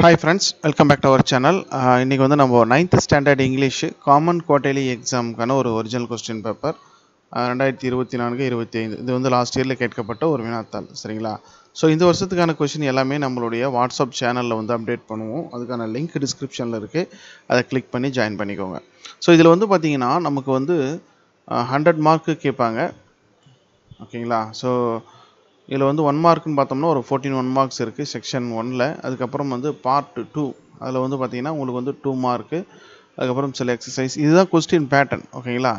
Hi friends, welcome back to our channel. இன்னைக்கு வந்து நம்ம 9th standard English common quarterly examக்கான ஒரு ஒரிஜினல் கொஸ்டின் பேப்பர் 2024-25 இது வந்து லாஸ்ட் இயர்ல கேட்கப்பட்ட ஒரு வினாத்தாள். சரிங்களா? ஸோ இந்த வருஷத்துக்கான கொஸ்டின் எல்லாமே நம்மளுடைய வாட்ஸ்அப் சேனலில் வந்து அப்டேட் பண்ணுவோம். அதுக்கான லிங்க் டிஸ்கிரிப்ஷனில் இருக்குது. அதை கிளிக் பண்ணி ஜாயின் பண்ணிக்கோங்க. ஸோ இதில் வந்து பார்த்தீங்கன்னா நமக்கு வந்து 100 மார்க்கு கேட்பாங்க. ஓகேங்களா? ஸோ இதில் வந்து 1 மார்க்குன்னு பார்த்தோம்னா ஒரு 14 1 மார்க்ஸ் இருக்குது செக்ஷன் 1ல். அதுக்கப்புறம் வந்து பார்ட் 2 அதில் வந்து பார்த்தீங்கன்னா உங்களுக்கு வந்து 2 மார்க்கு. அதுக்கப்புறம் சில எக்ஸசைஸ். இதுதான் கொஸ்டின் பேட்டர்ன். ஓகேங்களா?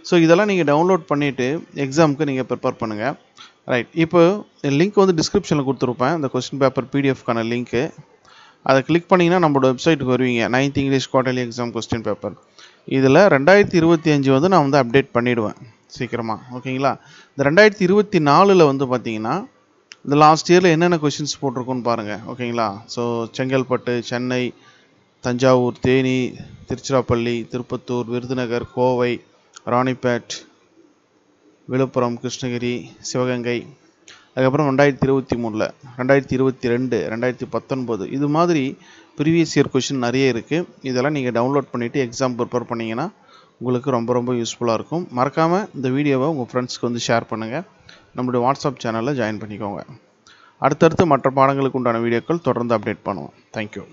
ஸோ இதெல்லாம் நீங்கள் டவுன்லோட் பண்ணிவிட்டு எக்ஸாமுக்கு நீங்கள் ப்ரிப்பேர் பண்ணுங்கள். ரைட். இப்போ லிங்க் வந்து டிஸ்கிரிப்ஷனில் கொடுத்துருப்பேன். இந்த கொஸ்டின் பேப்பர் பிடிஎஃப்கான லிங்க்கு. அதை கிளிக் பண்ணிங்கன்னா நம்மளோட வெப்சைட்டுக்கு வருவீங்க. 9th English quarterly exam question paper. இதில் 2025 வந்து நான் வந்து அப்டேட் பண்ணிவிடுவேன் சீக்கிரமாக. ஓகேங்களா? இந்த 2024 வந்து பார்த்தீங்கன்னா இந்த லாஸ்ட் இயரில் என்னென்ன கொஷின்ஸ் போட்டிருக்கோன்னு பாருங்கள். ஓகேங்களா? ஸோ செங்கல்பட்டு, சென்னை, தஞ்சாவூர், தேனி, திருச்சிராப்பள்ளி, திருப்பத்தூர், விருதுநகர், கோவை, ராணிப்பேட், விழுப்புரம், கிருஷ்ணகிரி, சிவகங்கை, அதுக்கப்புறம் 2023, 2022, 2019 இது மாதிரி ப்ரீவியஸ் இயர் கொஷின் நிறைய இருக்குது. இதெல்லாம் நீங்கள் டவுன்லோட் பண்ணிவிட்டு எக்ஸாம் ப்ரிப்பேர் பண்ணிங்கன்னா உங்களுக்கு ரொம்ப யூஸ்ஃபுல்லாக இருக்கும். மறக்காமல் இந்த வீடியோவை உங்கள் ஃப்ரெண்ட்ஸ்க்கு வந்து ஷேர் பண்ணுங்கள். நம்மளுடைய வாட்ஸ்அப் சேனலில் ஜாயின் பண்ணிக்கோங்க. அடுத்தடுத்து மற்ற பாடங்களுக்கு உண்டான வீடியோக்கள் தொடர்ந்து அப்டேட் பண்ணுவோம். தேங்க்யூ.